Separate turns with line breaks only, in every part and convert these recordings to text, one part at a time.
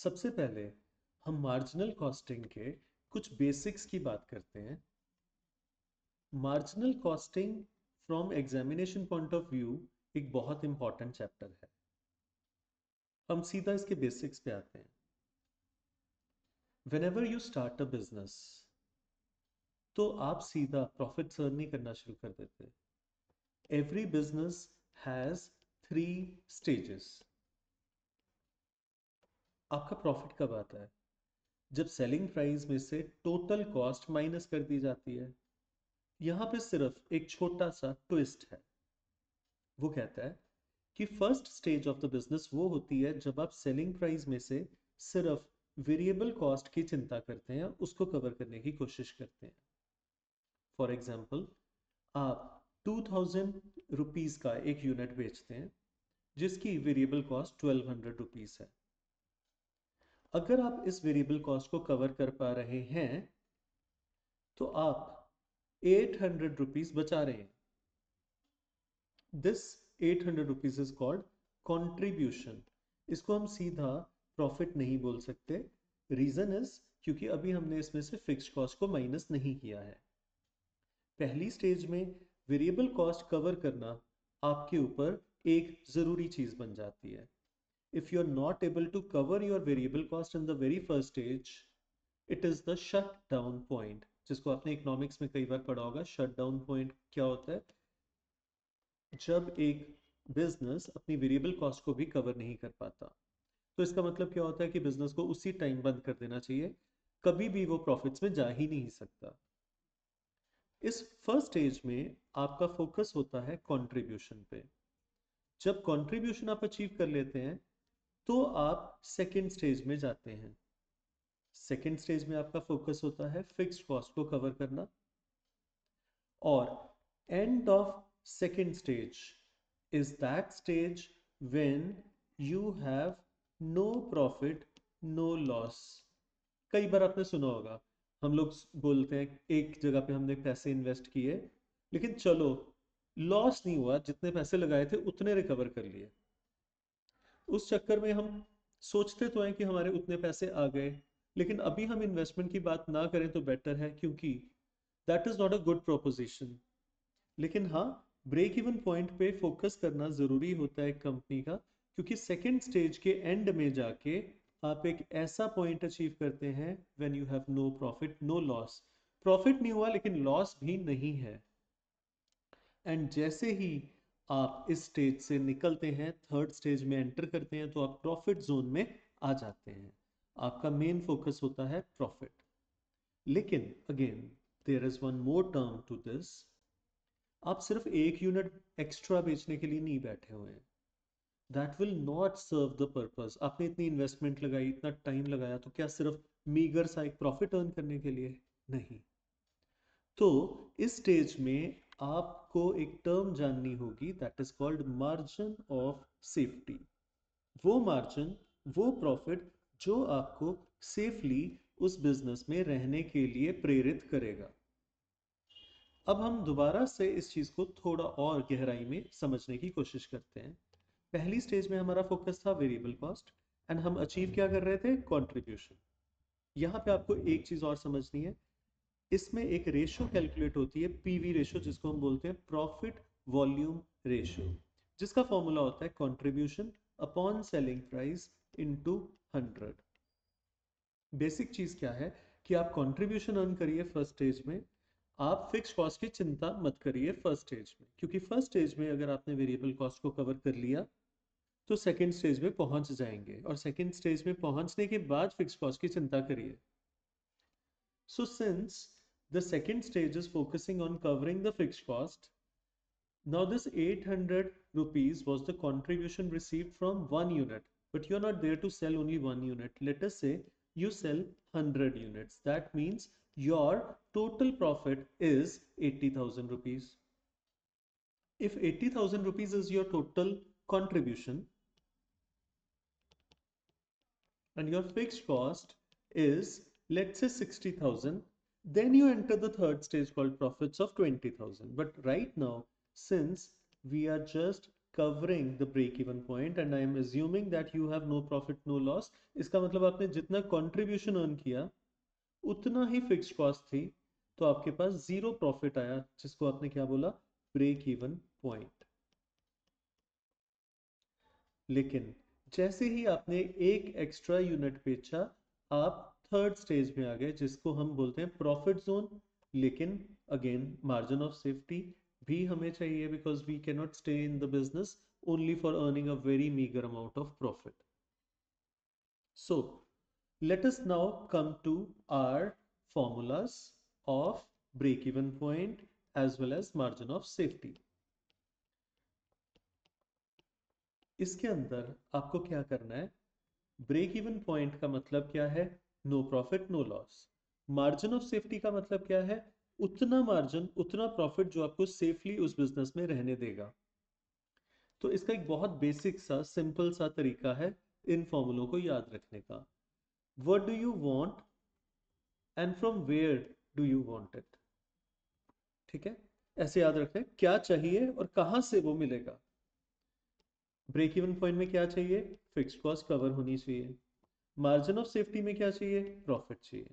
सबसे पहले हम मार्जिनल कॉस्टिंग के कुछ बेसिक्स की बात करते हैं। Marginal costing from examination point of view एक बहुत इंपॉर्टेंट चैप्टर है। हम सीधा इसके बेसिक्स पे आते हैं। Whenever you start a business तो आप सीधा प्रॉफिट अर्न नहीं करना शुरू कर देते। Every business has 3 stages. आपका प्रॉफिट कब आता है? जब सेलिंग प्राइस में से टोटल कॉस्ट माइनस कर दी जाती है। यहां पे सिर्फ एक छोटा सा ट्विस्ट है। वो कहता है कि first stage of the business वो होती है जब आप सेलिंग प्राइस में से सिर्फ वेरिएबल कॉस्ट की चिंता करते हैं, उसको कवर करने की कोशिश करते हैं। फॉर एग्जाम्पल, आप 2000 रुपीज का एक यूनिट बेचते हैं जिसकी वेरिएबल कॉस्ट 1200 रुपीज है। अगर आप इस वेरिएबल कॉस्ट को कवर कर पा रहे हैं तो आप 800 रुपीज बचा रहे हैं। This 800 rupees is called contribution. इसको हम सीधा प्रॉफिट नहीं बोल सकते। रीजन इज क्योंकि अभी हमने इसमें से फिक्स्ड कॉस्ट को माइनस नहीं किया है। पहली स्टेज में वेरिएबल कॉस्ट कवर करना आपके ऊपर एक जरूरी चीज बन जाती है। If you are not able to cover your variable cost in the very first stage, it is the shut down point, जिसको आपने इकोनॉमिक्स में कई बार पढ़ा होगा। शट डाउन पॉइंट क्या होता है? जब एक बिजनेस अपनी वेरिएबल कॉस्ट को भी कवर नहीं कर पाता। तो इसका मतलब क्या होता है कि बिजनेस को उसी टाइम बंद कर देना चाहिए, कभी भी वो प्रॉफिट्स में जा ही नहीं सकता। इस फर्स्ट स्टेज में आपका फोकस होता है कंट्रीब्यूशन पे। जब कंट्रीब्यूशन आप अचीव कर लेते हैं तो आप सेकेंड स्टेज में जाते हैं। सेकेंड स्टेज में आपका फोकस होता है फिक्स्ड कॉस्ट को कवर करना। और end of second stage is that stage when you have no profit, no loss. कई बार आपने सुना होगा, हम लोग बोलते हैं एक जगह पे हमने पैसे इन्वेस्ट किए लेकिन चलो लॉस नहीं हुआ, जितने पैसे लगाए थे उतने रिकवर कर लिए। उस चक्कर में हम सोचते तो हैं कि हमारे उतने पैसे आ गए, लेकिन अभी हम इन्वेस्टमेंट की बात ना करें तो बेटर है, क्योंकि that is not a good proposition. लेकिन हाँ, ब्रेक इवन पॉइंट पे फोकस करना जरूरी होता है कंपनी का, क्योंकि सेकेंड स्टेज के एंड में जाके आप एक ऐसा पॉइंट अचीव करते हैं when you have no profit no loss. Profit नहीं हुआ लेकिन लॉस भी नहीं है। एंड जैसे ही आप इस स्टेज से निकलते हैं, थर्ड स्टेज में एंटर करते हैं, तो आप प्रॉफिट जोन में आ जाते हैं। आपका मेन फोकस होता है प्रॉफिट। लेकिन again there is one more term to this. आप सिर्फ एक यूनिट एक्स्ट्रा बेचने के लिए नहीं बैठे हुए हैं। That will not serve the purpose. आपने इतनी इन्वेस्टमेंट लगाई, इतना टाइम लगाया, तो क्या सिर्फ मीगर सा एक प्रॉफिट अर्न करने के लिए? नहीं। तो इस स्टेज में आपको एक टर्म जाननी होगी, that is called margin of safety. वो मार्जिन, वो प्रॉफिट जो आपको सेफली उस बिजनेस में रहने के लिए प्रेरित करेगा। अब हम दोबारा से इस चीज को थोड़ा और गहराई में समझने की कोशिश करते हैं। पहली स्टेज में हमारा फोकस था वेरिएबल कॉस्ट, एंड हम अचीव क्या कर रहे थे? कंट्रीब्यूशन। यहाँ पे आपको एक चीज और समझनी है। इसमें एक रेशियो कैलकुलेट होती है, पीवी रेशियो, जिसको हम बोलते हैं प्रॉफिट वॉल्यूम रेशियो, जिसका फॉर्मूला होता है contribution upon selling price into 100। Basic चीज क्या है कि आप कंट्रीब्यूशन अर्न करिए फर्स्ट स्टेज में, आप फिक्स कॉस्ट की चिंता मत करिए फर्स्ट स्टेज में, क्योंकि फर्स्ट स्टेज में अगर आपने वेरिएबल कॉस्ट को कवर कर लिया तो सेकेंड स्टेज में पहुंच जाएंगे, और सेकेंड स्टेज में पहुंचने के बाद फिक्स कॉस्ट की चिंता करिए। So since the second stage is focusing on covering the fix cost, now this 800 rupees was the contribution received from one unit, but you're not there to sell only one unit. Let us say you sell 100 units. That means your total profit is 80,000 rupees. If 80,000 rupees is your total contribution and your fixed cost is, let's say, 60,000, then you enter the third stage called profits of 20,000. But right now, since we are just covering the break even point and I am assuming that you have no profit no loss, इसका मतलब आपने जितना contribution earn किया उतना ही fixed cost थी, तो आपके पास zero profit आया, जिसको आपने क्या बोला, ब्रेक इवन पॉइंट। लेकिन जैसे ही आपने एक एक्स्ट्रा यूनिट बेचा, आप थर्ड स्टेज में आ गए, जिसको हम बोलते हैं प्रॉफिट जोन। लेकिन अगेन मार्जिन ऑफ सेफ्टी भी हमें चाहिए, because we can not stay in the business only for earning a very meagre amount of profit. So let us now come to our formulas of break even point as well as margin of safety। इसके अंदर आपको क्या करना है, break even point का मतलब क्या है, no profit no loss. Margin of safety का मतलब क्या है, उतना मार्जिन उतना प्रॉफिट जो आपको सेफली उस बिजनेस में रहने देगा। तो इसका एक बहुत बेसिक सा सिंपल सा तरीका है इन फॉर्मूलों को याद रखने का। What do you want and from where do you want it. ठीक है, ऐसे याद रखें, क्या चाहिए और कहां से वो मिलेगा। ब्रेक इवन पॉइंट में क्या चाहिए, फिक्स्ड कॉस्ट कवर होनी चाहिए। मार्जिन ऑफ सेफ्टी में क्या चाहिए, प्रॉफिट चाहिए।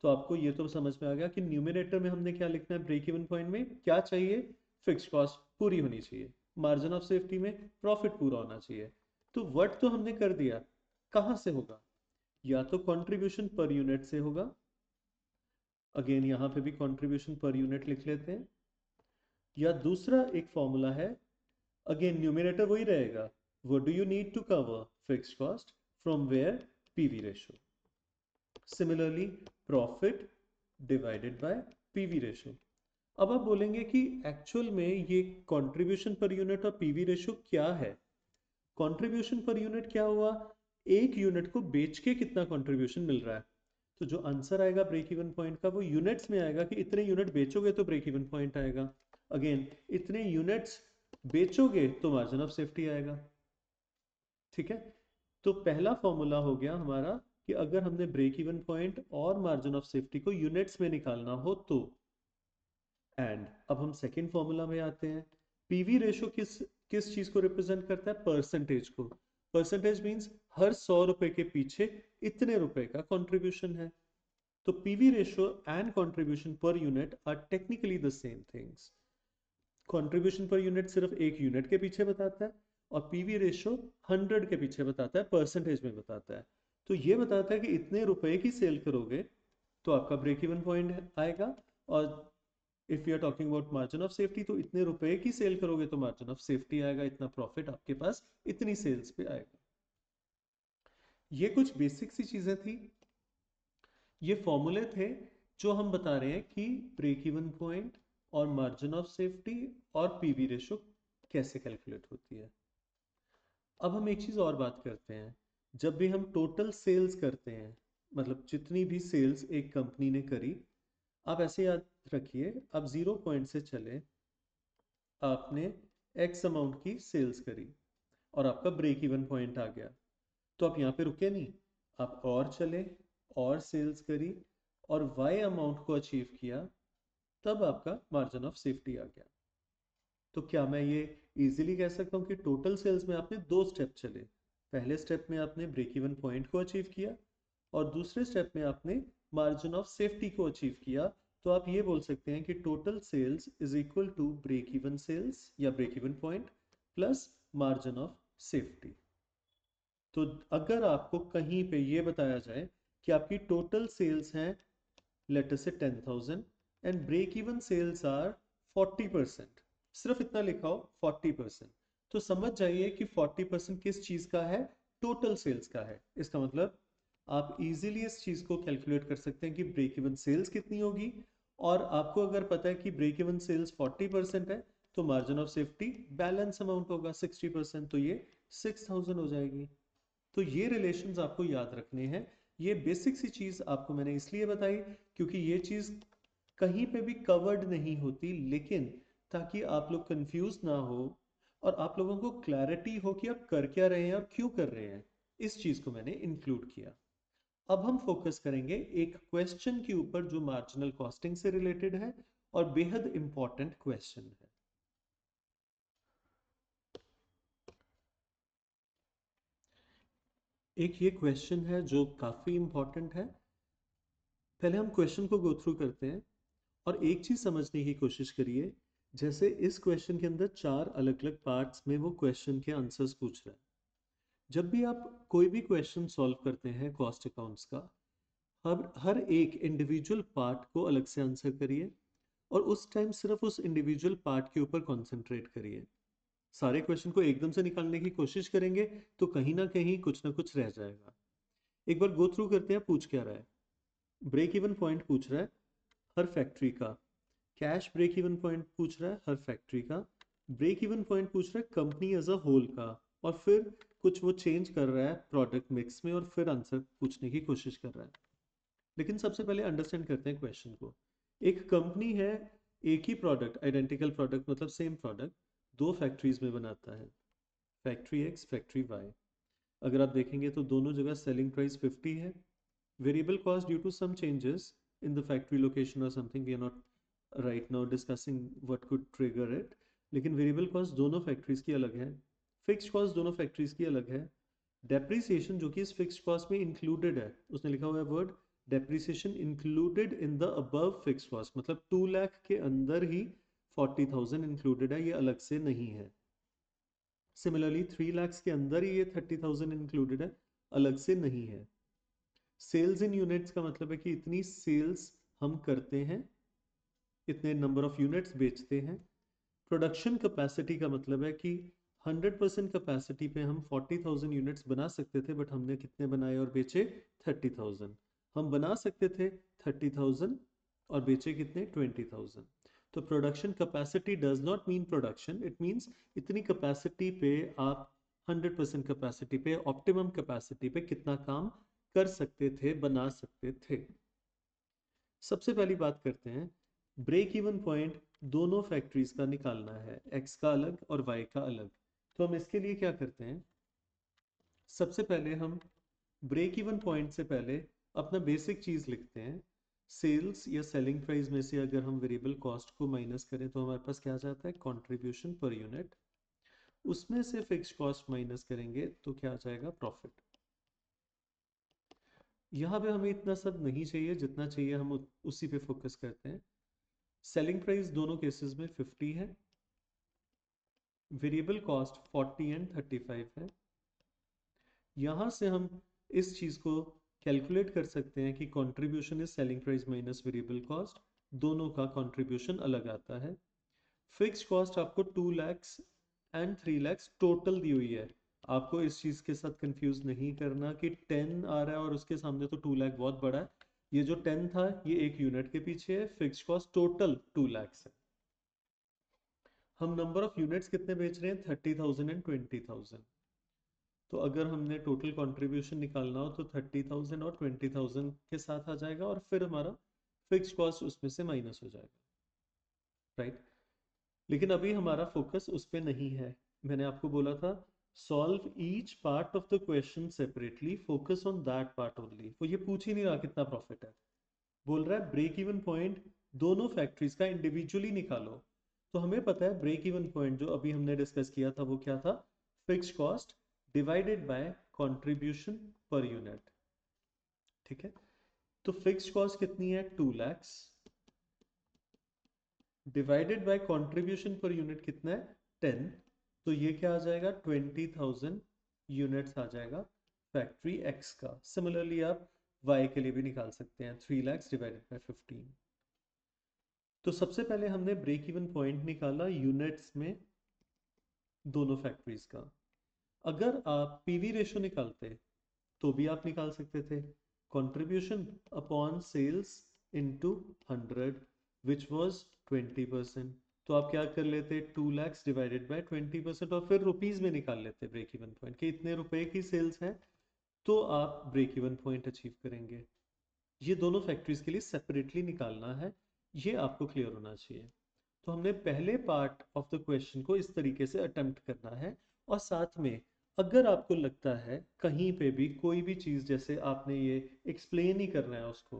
तो आपको ये तो समझ में आ गया कि न्यूमरेटर में हमने क्या लिखना है, ब्रेक इवन पॉइंट में क्या चाहिए, फिक्स्ड कॉस्ट पूरी होनी चाहिए। मार्जिन ऑफ सेफ्टी में प्रॉफिट पूरा होना चाहिए। तो वर्ट तो हमने कर दिया, कहां से होगा, या तो कंट्रीब्यूशन पर यूनिट से होगा। अगेन यहां पे भी कंट्रीब्यूशन पर यूनिट लिख लेते हैं। या दूसरा एक फॉर्मूला है, अगेन न्यूमरेटर वही रहेगा, what do you need to cover fixed cost, from where, PV ratio. Similarly profit divided by PV ratio. अब आप बोलेंगे कि एक्चुअल में ये कंट्रीब्यूशन पर यूनिट और पीवी रेशियो क्या है। कंट्रीब्यूशन पर यूनिट क्या हुआ, एक यूनिट को बेच के कितना कंट्रीब्यूशन मिल रहा है। तो जो आंसर आएगा ब्रेक इवन पॉइंट का, वो यूनिट्स में आएगा कि इतने यूनिट बेचोगे तो ब्रेक इवन पॉइंट आएगा। अगेन इतने यूनिट्स बेचोगे तो मार्जिन ऑफ सेफ्टी आएगा। ठीक है, तो पहला फॉर्मूला हो गया हमारा कि अगर हमने ब्रेक इवन पॉइंट और मार्जिन ऑफ सेफ्टी को यूनिट्स में निकालना हो तो। एंड अब हम सेकेंड फॉर्मूला में आते हैं। पीवी रेशो किस किस चीज को रिप्रेजेंट करता है, परसेंटेज को। परसेंटेज मींस हर 100 रुपए के पीछे इतने रुपए का कंट्रीब्यूशन है। तो PV ratio and contribution per unit are technically the same things. Contribution per unit सिर्फ एक यूनिट के पीछे बताता है और पीवी रेशो 100 के पीछे बताता है, परसेंटेज में बताता है। तो ये बताता है कि इतने रुपए की सेल करोगे तो आपका ब्रेक इवन पॉइंट आएगा, और if you are talking about margin of safety तो इतने रुपए की सेल करोगे तो मार्जिन ऑफ सेफ्टी आएगा, इतना प्रॉफिट आपके पास इतनी सेल्स पे आएगा। ये कुछ बेसिक सी चीजें थी, ये फॉर्मूले थे जो हम बता रहे हैं कि ब्रेक इवन पॉइंट और मार्जिन ऑफ सेफ्टी और पीवी रेशो कैसे कैलकुलेट होती है। अब हम एक चीज और बात करते हैं, जब भी हम टोटल सेल्स करते हैं, मतलब जितनी भी सेल्स एक कंपनी ने करी, आप ऐसे याद रखिए, आप जीरो पॉइंट से चले, आपने एक्स अमाउंट की सेल्स करी और आपका ब्रेक इवन पॉइंट आ गया, तो आप यहाँ पे रुके नहीं, आप और चले और सेल्स करी और वाई अमाउंट को अचीव किया, तब आपका मार्जिन ऑफ सेफ्टी आ गया। तो क्या मैं ये इजीली कह सकता हूँ कि टोटल सेल्स में आपने दो स्टेप चले, पहले स्टेप में आपने ब्रेक इवन पॉइंट को अचीव किया और दूसरे स्टेप में आपने मार्जिन ऑफ सेफ्टी को अचीव किया। तो आप ये बोल सकते हैं कि total sales is equal to break even sales या break even point plus margin of safety. तो अगर आपको कहीं पे ये बताया जाए कि आपकी टोटल सेल्स हैं let us say 10,000 and break even sales are 40%, सिर्फ इतना लिखा हो 40%, तो समझ जाइए कि 40% किस चीज का है, टोटल सेल्स का है। इसका मतलब आप इजीली इस चीज को कैलकुलेट कर सकते हैं कि ब्रेक इवन सेल्स कितनी होगी, और आपको अगर पता है कि ब्रेक इवन सेल्स 40% है तो margin of safety balance amount होगा 60%, तो ये 6,000 हो जाएगी। तो ये रिलेशंस आपको याद रखने हैं। ये बेसिक सी चीज आपको मैंने इसलिए बताई क्योंकि ये चीज कहीं पे भी कवर्ड नहीं होती, लेकिन ताकि आप लोग कंफ्यूज ना हो और आप लोगों को क्लैरिटी हो कि आप कर क्या रहे हैं और क्यों कर रहे हैं, इस चीज को मैंने इंक्लूड किया। अब हम फोकस करेंगे एक क्वेश्चन के ऊपर जो मार्जिनल कॉस्टिंग से रिलेटेड है और बेहद इंपॉर्टेंट क्वेश्चन है। एक ये क्वेश्चन है जो काफ़ी इम्पोर्टेंट है। पहले हम क्वेश्चन को गो थ्रू करते हैं और एक चीज़ समझने की कोशिश करिए। जैसे इस क्वेश्चन के अंदर 4 अलग-अलग पार्ट्स में वो क्वेश्चन के आंसर्स पूछ रहा है। जब भी आप कोई भी क्वेश्चन सॉल्व करते हैं कॉस्ट अकाउंट्स का, हर एक इंडिविजुअल पार्ट को अलग से आंसर करिए और उस टाइम सिर्फ उस इंडिविजुअल पार्ट के ऊपर कॉन्सेंट्रेट करिए। सारे क्वेश्चन को एकदम से निकालने की कोशिश करेंगे तो कहीं ना कुछ रह जाएगा। एक बार गो थ्रू करते हैं पूछ क्या रहा है। ब्रेक इवन पॉइंट पूछ रहा है हर फैक्ट्री का। कैश ब्रेक इवन पॉइंट पूछ रहा है हर फैक्ट्री का। ब्रेक इवन पॉइंट पूछ रहा है कंपनी एज अ होल का। और फिर कुछ वो चेंज कर रहा है प्रोडक्ट मिक्स में और फिर आंसर पूछने की कोशिश कर रहा है। लेकिन सबसे पहले अंडरस्टैंड करते हैं क्वेश्चन को। एक कंपनी है, एक ही प्रोडक्ट, आइडेंटिकल प्रोडक्ट मतलब सेम प्रोडक्ट, दो फैक्ट्रीज में बनाता है, फैक्ट्री एक्स फैक्ट्री वाई। अगर आप देखेंगे तो दोनों जगह सेलिंग प्राइस 50 है। Variable cost due to some changes in the factory location और something, we are not right now discussing what could trigger it. लेकिन वेरिएबल कॉस्ट दोनों फैक्ट्रीज की अलग है, फिक्स्ड कॉस्ट दोनों फैक्ट्रीज की अलग है। डेप्रिसिएशन जो कि इस फिक्स्ड कॉस्ट में इंक्लूडेड है, उसने लिखा हुआ है word depreciation included in the above fixed cost, मतलब 2 लाख के अंदर ही 40,000 इंक्लूडेड है, ये अलग से नहीं है। सिमिलरली 3 लाख के अंदर ही ये 30,000 इंक्लूडेड है, अलग से नहीं है। सेल्स इन यूनिट्स का मतलब है कि इतनी सेल्स हम करते हैं, इतने नंबर ऑफ यूनिट्स बेचते हैं। प्रोडक्शन कैपेसिटी का मतलब है कि 100% कैपेसिटी पे हम 40,000 यूनिट्स बना सकते थे, बट हमने कितने बनाए और बेचे? 30,000। हम बना सकते थे 30,000 और बेचे कितने? 20,000। तो production capacity does not mean production, it means इतनी कैपेसिटी पे आप 100% कैपेसिटी पे, ऑप्टिमम कैपेसिटी पे कितना काम कर सकते थे, बना सकते थे। सबसे पहली बात करते हैं, ब्रेक इवन पॉइंट दोनों फैक्ट्रीज का निकालना है, एक्स का अलग और वाई का अलग। तो हम इसके लिए क्या करते हैं, सबसे पहले हम ब्रेक इवन पॉइंट से पहले अपना बेसिक चीज लिखते हैं। सेल्स या सेलिंग प्राइस में से अगर हम वेरिएबल कॉस्ट को माइनस करें तो हमारे पास क्या आ जाता है? Contribution per unit. उसमें से फिक्स्ड कॉस्ट माइनस करेंगे तो क्या आ जाएगा? प्रॉफिट। यहाँ पे हमें इतना सब नहीं चाहिए, जितना चाहिए हम उसी पे फोकस करते हैं। सेलिंग प्राइस दोनों केसेस में 50 है, वेरिएबल कॉस्ट 40 एंड 35 है। यहां से हम इस चीज को कैलकुलेट कर सकते हैं कि contribution is selling price minus variable cost, दोनों का कंट्रीब्यूशन अलग आता है। फिक्स्ड कॉस्ट आपको 2 लैक्स एंड 3 लैक्स टोटल दी हुई है। आपको इस चीज के साथ कंफ्यूज नहीं करना कि 10 आ रहा है और उसके सामने तो 2 लाख बहुत बड़ा है। ये जो 10 था ये एक यूनिट के पीछे है, फिक्स्ड कॉस्ट टोटल 2 लैक्स है। हम नंबर ऑफ यूनिट्स कितने बेच रहे हैं? 30,000 एंड 20,000। तो अगर हमने टोटल कंट्रीब्यूशन निकालना हो तो 30,000 और 20,000 के साथ आ जाएगा और फिर हमारा फिक्स कॉस्ट उसमें से माइनस हो जाएगा, राइट। लेकिन अभी हमारा फोकस उस पर नहीं है। मैंने आपको बोला था solve each part of the question separately, focus on that part only. वो ये पूछ ही नहीं रहा कितना प्रॉफिट है, बोल रहा है ब्रेक इवन पॉइंट दोनों फैक्ट्रीज का इंडिविजुअली निकालो। तो हमें पता है ब्रेक इवन पॉइंट जो अभी हमने डिस्कस किया था वो क्या था? Fix cost divided by contribution per unit. ठीक है, तो फिक्स कॉस्ट कितनी है? 2 lakhs divided by contribution per unit कितना है? 10। तो ये क्या आ जाएगा? 20,000 यूनिट्स आ जाएगा फैक्ट्री एक्स का। सिमिलरली आप वाई के लिए भी निकाल सकते हैं, 3 लैक्स डिवाइडेड बाय 15। तो सबसे पहले हमने ब्रेक इवन पॉइंट निकाला यूनिट्स में दोनों फैक्ट्रीज का। अगर आप पीवी रेशो निकालते तो भी आप निकाल सकते थे, contribution upon sales into 100 which was 20%। तो आप क्या कर लेते? 2 लैक्स डिवाइडेड बाय 20% और फिर रुपीज में निकाल लेते ब्रेक इवन पॉइंट कि इतने रुपए की सेल्स है तो आप ब्रेक इवन पॉइंट अचीव करेंगे। ये दोनों फैक्ट्रीज के लिए सेपरेटली निकालना है, ये आपको क्लियर होना चाहिए। तो हमने पहले पार्ट ऑफ द क्वेश्चन को इस तरीके से अटेम्प्ट करना है। और साथ में अगर आपको लगता है कहीं पे भी कोई भी चीज, जैसे आपने ये एक्सप्लेन ही करना है उसको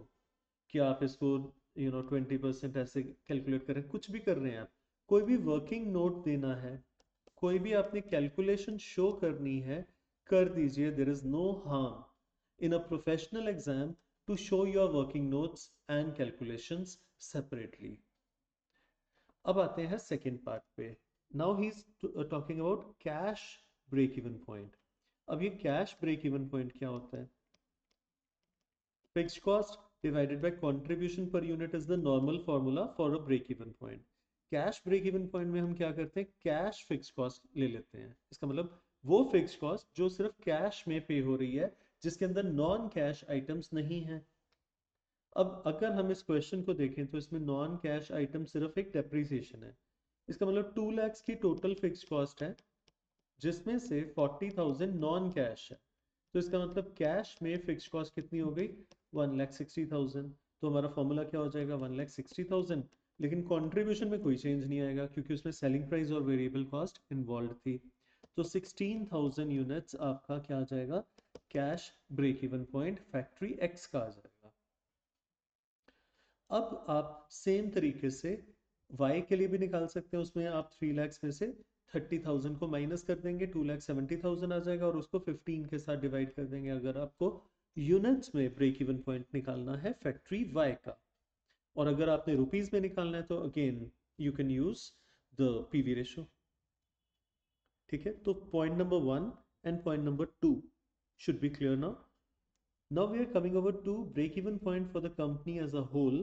कि आप इसको 20% ऐसे कैलकुलेट कर रहे हैं, कुछ भी कर रहे हैं आप, कोई भी वर्किंग नोट देना है, कोई भी आपने कैलकुलेशन शो करनी है, कर दीजिए, there is no harm in a professional exam to show your working notes and calculations separately. अब आते हैं सेकेंड पार्ट पे। Now he is talking about cash break even point. अब ये कैश ब्रेक इवन पॉइंट क्या होता है? Fixed cost divided by contribution per unit is the normal formula for a break even point. Cash break even point में हम क्या करते हैं? कैश फिक्स कॉस्ट ले लेते हैं। इसका मतलब वो फिक्स कॉस्ट जो सिर्फ कैश में पे हो रही है, जिसके अंदर नॉन कैश आइटम्स नहीं है। अब अगर हम इस क्वेश्चन को देखें तो इसमें नॉन कैश आइटम सिर्फ एक डेप्रीसिएशन है। इसका मतलब 2 लाख की टोटल फिक्स कॉस्ट है, जिसमें से 40,000 नॉन कैश है। तो इसका मतलब कैश में फिक्स कॉस्ट कितनी हो गई? 1,60,000। तो हमारा फॉर्मूला क्या हो जाएगा? 1,60,000। लेकिन कंट्रीब्यूशन में कोई चेंज नहीं आएगा क्योंकि उसमें सेलिंग प्राइस और वेरिएबल कॉस्ट इन्वॉल्व थी। तो 16,000 यूनिट्स आपका क्या आ जाएगा? Cash break even point factory X का आ जाएगा। अब आप सेम तरीके से y के लिए भी निकाल सकते हैं। उसमें आप 3 लाख में से 30,000 को माइनस कर देंगे, 2,70,000 आ जाएगा और उसको 15 के साथ डिवाइड कर देंगे, अगर आपको यूनिट्स में ब्रेक इवन पॉइंट निकालना है फैक्ट्री y का। और अगर आपने रुपीस में निकालना है तो again you can use the PV ratio. ठीक है, तो point number 1 and point number 2 should be clear now. Now we are coming over to break even point for the company as a whole,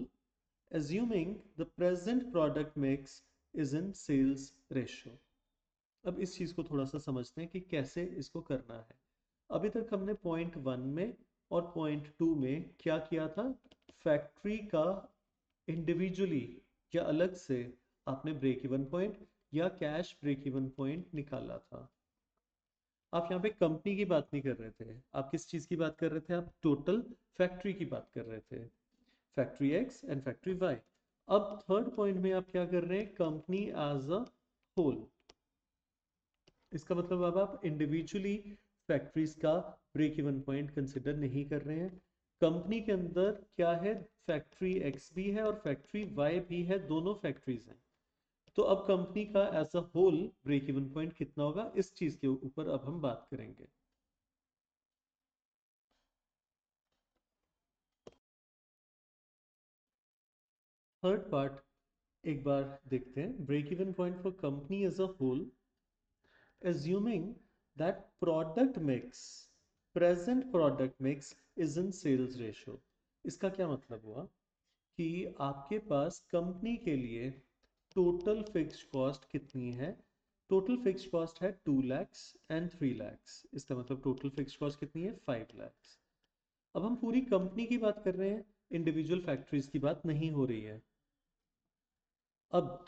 assuming the present product mix is in sales ratio. अब इस चीज को थोड़ा सा समझते हैं कि कैसे इसको करना है। अभी तक हमने पॉइंट 1 में और पॉइंट 2 में क्या किया था? फैक्ट्री का इंडिविजुअली या अलग से आपने ब्रेक इवन पॉइंट या कैश ब्रेक इवन पॉइंट निकाला था। आप यहाँ पे कंपनी की बात नहीं कर रहे थे, आप किस चीज की बात कर रहे थे? आप टोटल फैक्ट्री की बात कर रहे थे, factory X and factory Y. अब थर्ड पॉइंट में आप क्या कर रहे हैं? Company as a whole. इसका मतलब अब आप इंडिविजुअली फैक्ट्रीज का ब्रेक इवन पॉइंट कंसिडर नहीं कर रहे हैं। कंपनी के अंदर क्या है? फैक्ट्री एक्स भी है और फैक्ट्री वाई भी है, दोनों फैक्ट्रीज हैं। तो अब कंपनी का as a whole break even point कितना होगा, इस चीज के ऊपर अब हम बात करेंगे। थर्ड पार्ट एक बार देखते हैं। Break even point for company as a whole, assuming that product mix, present product mix is in sales ratio। इसका क्या मतलब हुआ कि आपके पास कंपनी के लिए टोटल फिक्स्ड कॉस्ट कितनी है? टोटल फिक्स्ड कॉस्ट है 2 lakhs एंड 3 lakhs। इसका मतलब टोटल फिक्स्ड कॉस्ट कितनी है? 5 lakhs। अब हम पूरी कंपनी की बात कर रहे हैं, इंडिविजुअल फैक्ट्रीज की बात नहीं हो रही है। अब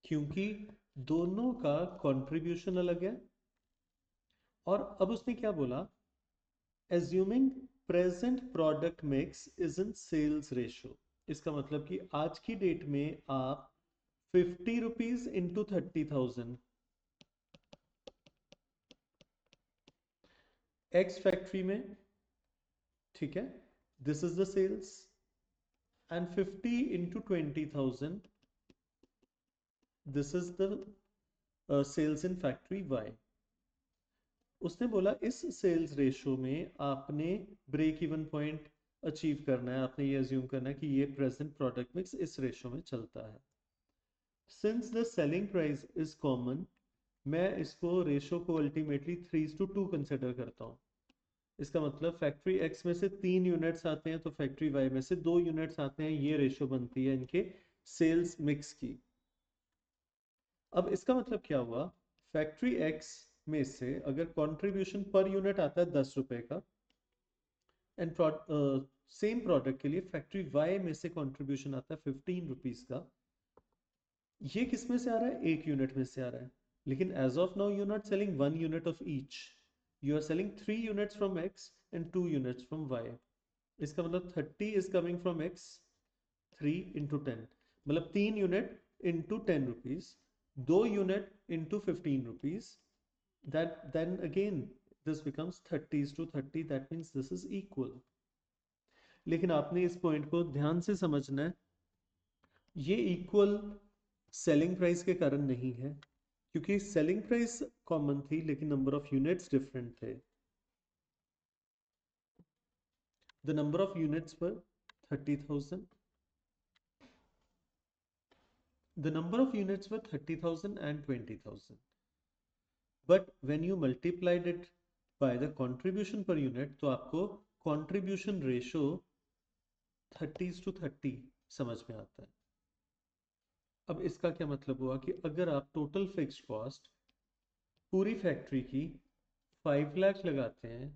क्योंकि दोनों का कंट्रीब्यूशन अलग है, और अब उसने क्या बोला? Assuming present product mix is in sales ratio. इसका मतलब कि आज की डेट में आप 50 रुपीज इंटू 30,000 एक्स फैक्ट्री में, ठीक है, this is the sales, and 50 into 20,000 this is the sales in factory Y. उसने बोला इस सेल्स रेशियो में आपने ब्रेक इवन पॉइंट अचीव करना है, आपने ये अज्यूम करना है कि ये प्रेजेंट प्रोडक्ट मिक्स इस रेशियो में चलता है। Since the selling price is common, मैं इसको रेशियो को अल्टीमेटली 3:2 कंसिडर करता हूँ। इसका मतलब फैक्ट्री एक्स में से 3 यूनिट्स आते हैं तो फैक्ट्री वाई में से 2 यूनिट्स आते हैं, ये रेशियो बनती है इनके सेल्स मिक्स की। अब इसका मतलब क्या हुआ? फैक्ट्री एक्स में से अगर कंट्रीब्यूशन पर यूनिट आता है 10 रुपए का, एंड सेम प्रोडक्ट के लिए फैक्ट्री वाई में से कंट्रीब्यूशन आता है 15 रुपीज का, ये किस में से आ रहा है? एक यूनिट में से आ रहा है। लेकिन as of now you are not selling 1 unit of each, you are selling 3 units from X and 2 units from Y. इसका मतलब 30 is coming from X, 3 into 10, मतलब 3 unit into 10 rupees, 2 unit into 15 rupees, that then again this becomes 30:30, that means this is equal। लेकिन आपने इस point को ध्यान से समझना है, ये इक्वल सेलिंग प्राइस के कारण नहीं है, क्योंकि सेलिंग प्राइस कॉमन थी लेकिन नंबर ऑफ यूनिट्स डिफरेंट थे। द नंबर ऑफ यूनिट्स पर 30,000, the number of units were 30,000 and 20,000, but when you multiplied it by the contribution per unit तो आपको contribution ratio 30:30 समझ में आता है। अब इसका क्या मतलब हुआ कि अगर आप टोटल फिक्स्ड कॉस्ट पूरी फैक्ट्री की 5 लाख लगाते हैं,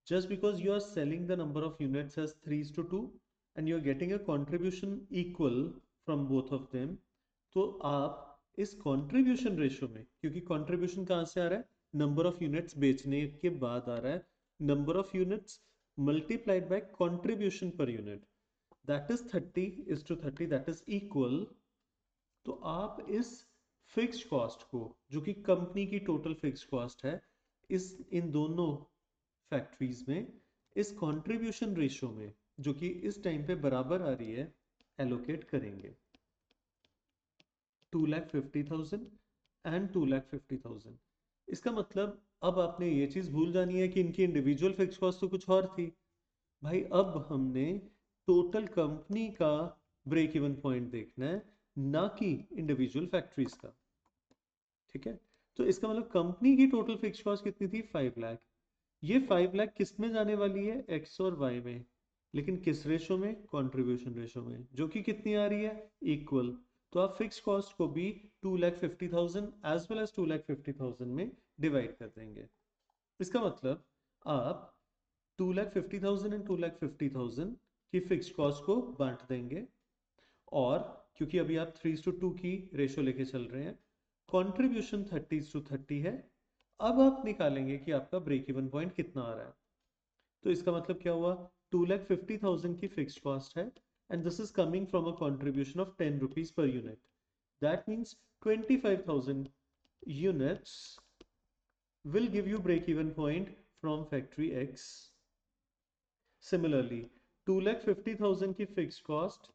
just because you are selling the number of units as 3:2 and you are getting a contribution equal from both of them, तो आप इस कंट्रीब्यूशन रेशियो में, क्योंकि कंट्रीब्यूशन कहाँ से आ रहा है, नंबर ऑफ यूनिट्स बेचने के बाद आ रहा है, number of units multiplied by contribution per unit, that is 30:30, that is equal. तो आप इस फिक्स्ड कॉस्ट को, जो कि कंपनी की टोटल फिक्स्ड कॉस्ट है, इस इन दोनों फैक्ट्रीज में इस कंट्रीब्यूशन रेशियो में, जो कि इस टाइम पे बराबर आ रही है, एलोकेट करेंगे 2,50,000 एंड 2,50,000। इसका मतलब अब आपने ये चीज भूल जानी है कि इनकी इंडिविजुअल फिक्स कॉस्ट तो कुछ और थी। भाई अब हमने टोटल कंपनी का ब्रेक इवन पॉइंट देखना है, ना कि इंडिविजुअल फैक्ट्रीज का। ठीक है, तो इसका मतलब कंपनी की टोटल फिक्स कॉस्ट कितनी थी, 5 लाख। ये 5 लाख किस में जाने वाली है, एक्स और वाई में, लेकिन किस रेशो में, कंट्रीब्यूशन रेशो में, जो कि कितनी आ रही है, इक्वल। तो आप फिक्स कॉस्ट को भी 2,50,000 एज वेल एज 2,50,000 में डिवाइड कर देंगे। इसका मतलब आप 2,50,000 एंड 2,50,000 की फिक्स कॉस्ट को बांट देंगे, और क्योंकि अभी आप 3:2 की रेशो लेके चल रहे हैं, कंट्रीब्यूशन 30:30 है। अब आप निकालेंगे कि आपका ब्रेक इवन पॉइंट कितना आ रहा है। तो इसका मतलब क्या हुआ, 2,50,000 की फिक्स्ड कॉस्ट है and this is coming from a contribution of 10 rupees per unit, that means 25,000 units will give you break even point from factory X. Similarly, 2,50,000 की fixed cost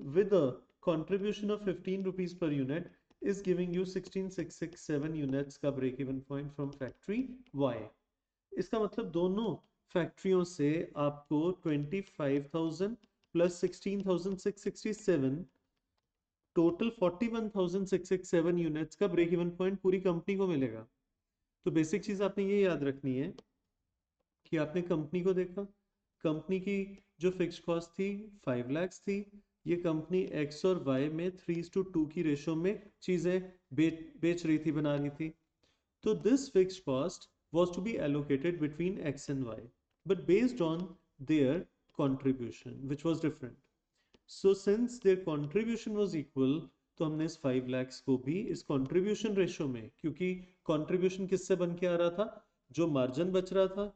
with a contribution of 15 rupees per unit is giving you 16,667 units का break even point from factory Y. इसका मतलब दोनों फैक्ट्रियों से आपको 25,000 plus 16,667, total 41,667 units का break even point पूरी कंपनी को मिलेगा। तो बेसिक चीज आपने ये याद रखनी है कि आपने कंपनी को देखा, कंपनी की जो फिक्स कॉस्ट थी 5 लाख थी, ये कंपनी एक्स और वाई में 3:2 की रेशो में चीजें बेच रही थी, बना रही थी। तो this fix cost was to be allocated between x and y, but based on their contribution which was different. So since their contribution was equal, तो हमने इस 5 lakhs को भी इस contribution ratio में, क्योंकि contribution किससे बन के आ रहा था, जो मार्जिन बच रहा था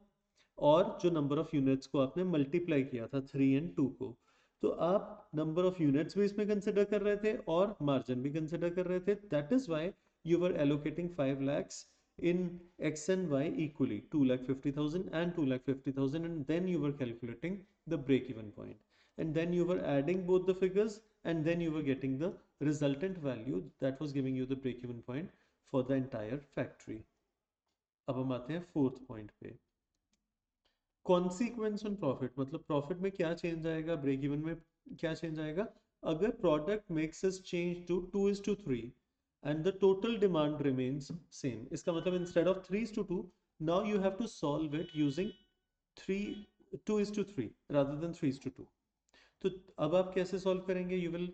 और जो नंबर ऑफ यूनिट्स को आपने मल्टीप्लाई किया था 3 एंड 2 को, तो आप नंबर ऑफ यूनिट्स भी इसमें कंसिडर कर रहे थे और मार्जिन भी कंसिडर कर रहे थे, that is why you were allocating 5 lakhs in x and y equally, 2,50,000 and 2,50,000, and then you were calculating the break even point, and then you were adding both the figures, and then you were getting the resultant value that was giving you the break even point for the entire factory. अब हम आते हैं fourth point पे, consequence on profit. मतलब profit में क्या change आएगा, break even में क्या चेंज आएगा, अगर product mix is change to 2:3 and the total demand remains same. इसका मतलब instead of 3:2 now you have to solve it using 2:3 rather than 3:2। तो अब आप कैसे सॉल्व करेंगे, you will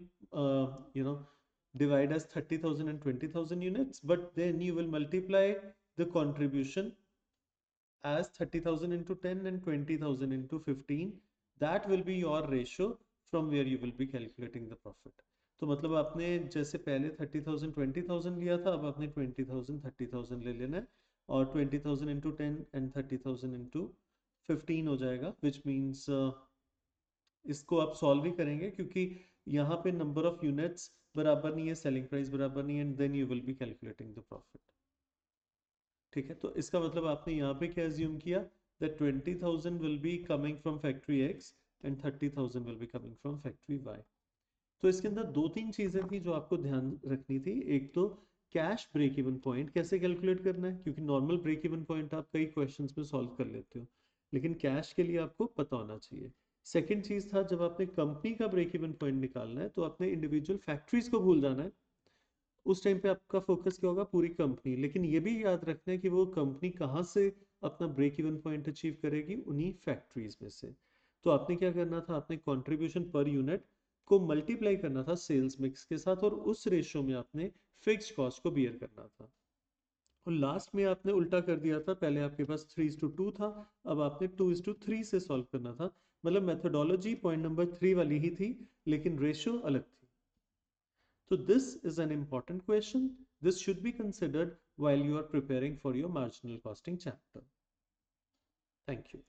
divide as 30,000 and 20,000 units, but then you will multiply the contribution as 30,000 into 10 and 20,000 into 15. That will be your ratio from where you will be calculating the profit. तो मतलब आपने जैसे पहले 30,000 20,000 लिया था, अब आपने 20,000 30,000 ले लेना है, और 20,000 into 10 and 30,000 into 15 हो जाएगा, which means इसको आप सॉल्व ही करेंगे क्योंकि यहाँ पे नंबर ऑफ यूनिट्स बराबर नहीं है, सेलिंग प्राइस बराबर नहीं है, and then you will be calculating the profit. ठीक है, तो इसका मतलब आपने यहाँ पे क्या एज्यूम किया, that 20,000 will be coming from factory X and 30,000 will be coming from factory Y. तो इसके अंदर दो तीन चीजें थी जो आपको ध्यान रखनी थी। एक तो कैश ब्रेक इवन पॉइंट कैसे कैलकुलेट करना है, क्योंकि नॉर्मल ब्रेक इवन पॉइंट आप कई क्वेश्चंस में सॉल्व कर लेते हो, लेकिन कैश के लिए आपको पता होना चाहिए। सेकंड चीज था, जब आपने कंपनी का ब्रेक इवन पॉइंट निकालना है तो आपने इंडिविजुअल फैक्ट्रीज को भूल जाना है। उस टाइम पे आपका फोकस क्या होगा, पूरी कंपनी। लेकिन ये भी याद रखना है कि वो कंपनी कहाँ से अपना ब्रेक इवन पॉइंट अचीव करेगी, उन्हीं फैक्ट्रीज में से। तो आपने क्या करना था, आपने कंट्रीब्यूशन पर यूनिट को मल्टीप्लाई करना था सेल्स मिक्स के साथ, और उस रेशियो में आपने फिक्स्ड कॉस्ट को बियर करना था। और लास्ट में आपने उल्टा कर दिया था, पहले आपके पास 3:2 था, अब आपने 2:3 से सॉल्व करना था। मतलब मेथोडोलॉजी पॉइंट नंबर 3 वाली ही थी, लेकिन रेशियो अलग थी। So this is an important question. This should be considered while you are preparing for your marginal costing chapter. Thank you.